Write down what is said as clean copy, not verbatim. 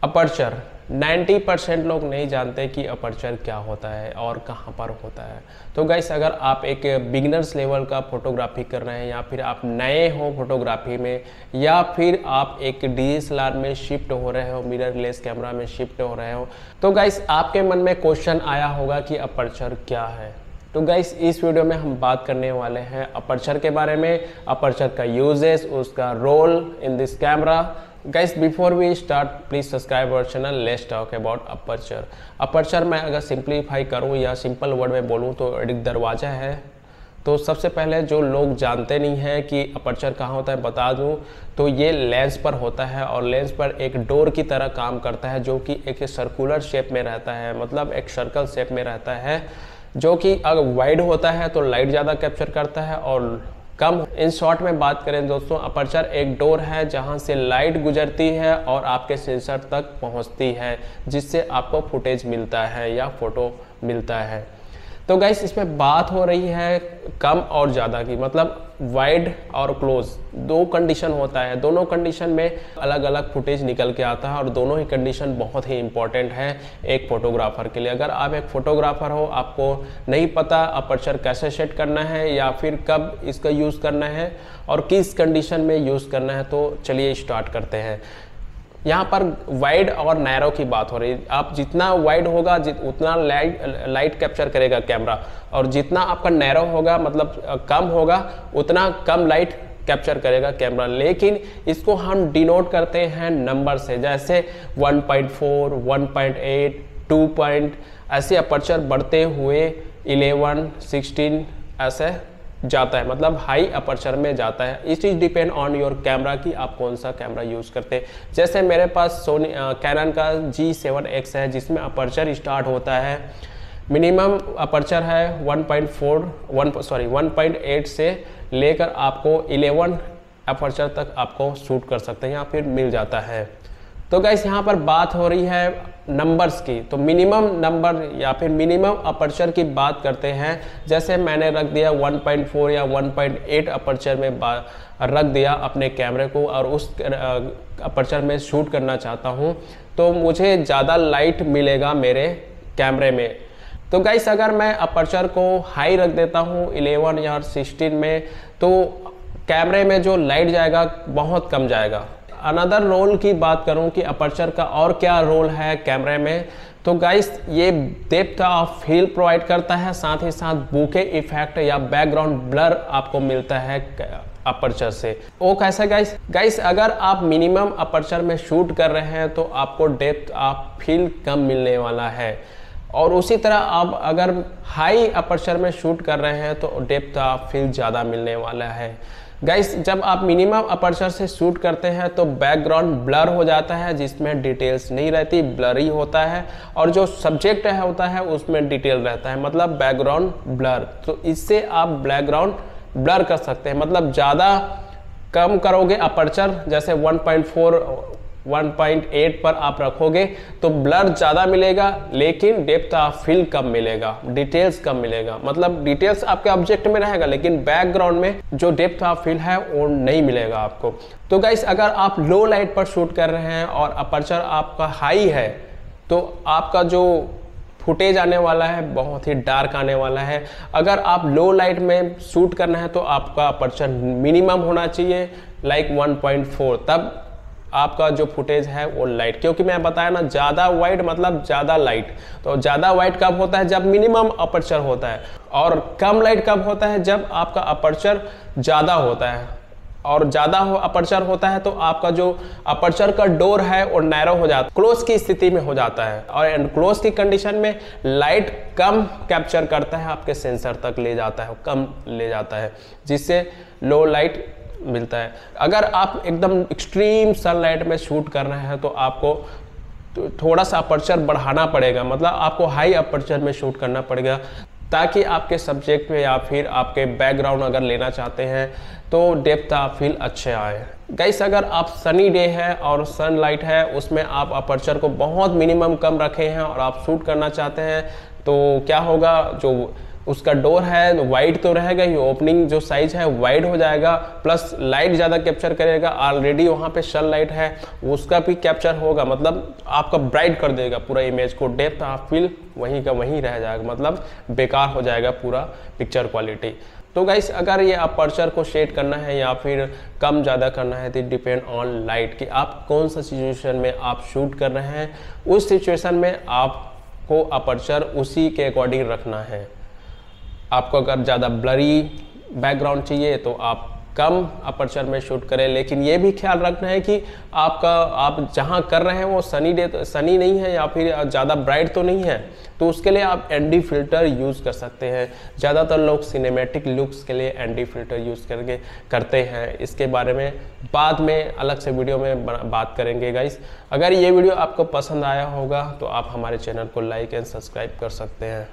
Aperture 90% लोग नहीं जानते कि अपर्चर क्या होता है और कहाँ पर होता है। तो गाइस, अगर आप एक बिगिनर्स लेवल का फोटोग्राफी कर रहे हैं या फिर आप नए हो फोटोग्राफी में या फिर आप एक DSLR में शिफ्ट हो रहे हो, मिररलेस कैमरा में शिफ्ट हो रहे हो, तो गाइस आपके मन में क्वेश्चन आया होगा कि अपर्चर क्या है। तो गाइस, इस वीडियो में हम बात करने वाले हैं अपर्चर के बारे में, अपर्चर का यूजेस, उसका role in this camera. Guys, before we start please subscribe our channel. Let's talk about aperture. Aperture मैं अगर सिंप्लीफाई करूं या सिंपल वर्ड में बोलूं तो एक दरवाज़ा है। तो सबसे पहले जो लोग जानते नहीं हैं कि अपर्चर कहाँ होता है बता दूं, तो ये लेंस पर होता है और लेंस पर एक डोर की तरह काम करता है जो कि एक सर्कुलर शेप में रहता है, मतलब एक सर्कल शेप में रहता है, जो कि अगर वाइड होता है तो लाइट ज़्यादा कैप्चर करता है और कम। इन शॉर्ट में बात करें दोस्तों, अपर्चर एक डोर है जहां से लाइट गुजरती है और आपके सेंसर तक पहुंचती है, जिससे आपको फुटेज मिलता है या फोटो मिलता है। तो गाइस, इसमें बात हो रही है कम और ज़्यादा की, मतलब वाइड और क्लोज दो कंडीशन होता है। दोनों कंडीशन में अलग अलग फुटेज निकल के आता है और दोनों ही कंडीशन बहुत ही इंपॉर्टेंट है एक फोटोग्राफर के लिए। अगर आप एक फोटोग्राफर हो, आपको नहीं पता अपर्चर कैसे सेट करना है या फिर कब इसका यूज़ करना है और किस कंडीशन में यूज़ करना है, तो चलिए स्टार्ट करते हैं। यहाँ पर वाइड और नैरो की बात हो रही है। आप जितना वाइड होगा उतना लाइट कैप्चर करेगा कैमरा, और जितना आपका नैरो होगा मतलब कम होगा उतना कम लाइट कैप्चर करेगा कैमरा। लेकिन इसको हम डिनोट करते हैं नंबर से, जैसे 1.4, 1.8, 2 ऐसे अपर्चर बढ़ते हुए 11, 16 ऐसे जाता है, मतलब हाई अपर्चर में जाता है। It is depend on your camera कि आप कौन सा कैमरा यूज़ करते हैं। जैसे मेरे पास कैनन का G7X है जिसमें अपर्चर स्टार्ट होता है, मिनिमम अपर्चर है 1.8 से लेकर आपको 11 अपर्चर तक आपको शूट कर सकते हैं या फिर मिल जाता है। तो गाइस, यहाँ पर बात हो रही है नंबर्स की, तो मिनिमम नंबर या फिर मिनिमम अपर्चर की बात करते हैं। जैसे मैंने रख दिया 1.4 या 1.8 अपर्चर में रख दिया अपने कैमरे को और उस अपर्चर में शूट करना चाहता हूँ, तो मुझे ज़्यादा लाइट मिलेगा मेरे कैमरे में। तो गाइस, अगर मैं अपर्चर को हाई रख देता हूँ 11 या 16 में, तो कैमरे में जो लाइट जाएगा बहुत कम जाएगा। अनदर रोल की बात करूं कि अपर्चर का और क्या रोल है कैमरे में, तो गाइस ये डेप्थ ऑफ फील्ड प्रोवाइड करता है, साथ ही साथ बूके इफेक्ट या बैकग्राउंड ब्लर आपको मिलता है अपर्चर से। वो कैसे गाइस, अगर आप मिनिमम अपर्चर में शूट कर रहे हैं तो आपको डेप्थ ऑफ फील्ड कम मिलने वाला है, और उसी तरह आप अगर हाई अपर्चर में शूट कर रहे हैं तो डेप्थ ऑफ फील्ड ज़्यादा मिलने वाला है। गाइस, जब आप मिनिमम अपर्चर से शूट करते हैं तो बैकग्राउंड ब्लर हो जाता है, जिसमें डिटेल्स नहीं रहती, ब्लरी होता है, और जो सब्जेक्ट होता है उसमें डिटेल रहता है, मतलब बैकग्राउंड ब्लर। तो इससे आप बैकग्राउंड ब्लर कर सकते हैं, मतलब ज़्यादा कम करोगे अपर्चर, जैसे 1.4, 1.8 पर आप रखोगे तो ब्लर ज़्यादा मिलेगा लेकिन डेप्थ ऑफ फील्ड कम मिलेगा, डिटेल्स कम मिलेगा, मतलब डिटेल्स आपके ऑब्जेक्ट में रहेगा लेकिन बैकग्राउंड में जो डेप्थ ऑफ फील्ड है वो नहीं मिलेगा आपको। तो गाइस, अगर आप लो लाइट पर शूट कर रहे हैं और अपर्चर आपका हाई है तो आपका जो फुटेज आने वाला है बहुत ही डार्क आने वाला है। अगर आप लो लाइट में शूट करना है तो आपका अपर्चर मिनिमम होना चाहिए लाइक 1.4, तब आपका जो फुटेज है वो लाइट, क्योंकि मैं बताया ना ज़्यादा वाइड मतलब ज़्यादा लाइट। तो ज़्यादा वाइड कब होता है? जब मिनिमम अपर्चर होता है, और कम लाइट कब होता है? जब आपका अपर्चर ज़्यादा होता है, और ज़्यादा अपर्चर होता है तो आपका जो अपर्चर का डोर है वो नैरो हो जाता है, क्लोज की स्थिति में हो जाता है, और क्लोज की कंडीशन में लाइट कम कैप्चर करता है, आपके सेंसर तक ले जाता है, कम ले जाता है, जिससे लो लाइट मिलता है। अगर आप एकदम एक्सट्रीम सनलाइट में शूट कर रहे हैं तो आपको थोड़ा सा अपर्चर बढ़ाना पड़ेगा, मतलब आपको हाई अपर्चर में शूट करना पड़ेगा ताकि आपके सब्जेक्ट में या फिर आपके बैकग्राउंड अगर लेना चाहते हैं तो डेप्थ ऑफ फील्ड अच्छे आए। गाइस, अगर आप सनी डे है और सनलाइट है उसमें आप अपर्चर को बहुत मिनिमम कम रखे हैं और आप शूट करना चाहते हैं तो क्या होगा, जो उसका डोर है वाइड तो रहेगा ही, ओपनिंग जो साइज है वाइड हो जाएगा, प्लस लाइट ज़्यादा कैप्चर करेगा। ऑलरेडी वहाँ पे सन लाइट है उसका भी कैप्चर होगा, मतलब आपका ब्राइट कर देगा पूरा इमेज को। डेप्थ आप फील वहीं का वहीं रह जाएगा, मतलब बेकार हो जाएगा पूरा पिक्चर क्वालिटी। तो गाइस अगर ये अपर्चर को सेट करना है या फिर कम ज़्यादा करना है तो डिपेंड ऑन लाइट कि आप कौन सा सिचुएशन में आप शूट कर रहे हैं, उस सिचुएशन में आपको अपर्चर उसी के अकॉर्डिंग रखना है। आपको अगर ज़्यादा ब्लरी बैकग्राउंड चाहिए तो आप कम अपर्चर में शूट करें, लेकिन ये भी ख्याल रखना है कि आप जहाँ कर रहे हैं वो सनी नहीं है या फिर ज़्यादा ब्राइट तो नहीं है, तो उसके लिए आप एनडी फिल्टर यूज़ कर सकते हैं। ज़्यादातर लोग सिनेमैटिक लुक्स के लिए एनडी फिल्टर यूज़ करते हैं। इसके बारे में बाद में अलग से वीडियो में बात करेंगे गाइस। अगर ये वीडियो आपको पसंद आया होगा तो आप हमारे चैनल को लाइक एंड सब्सक्राइब कर सकते हैं।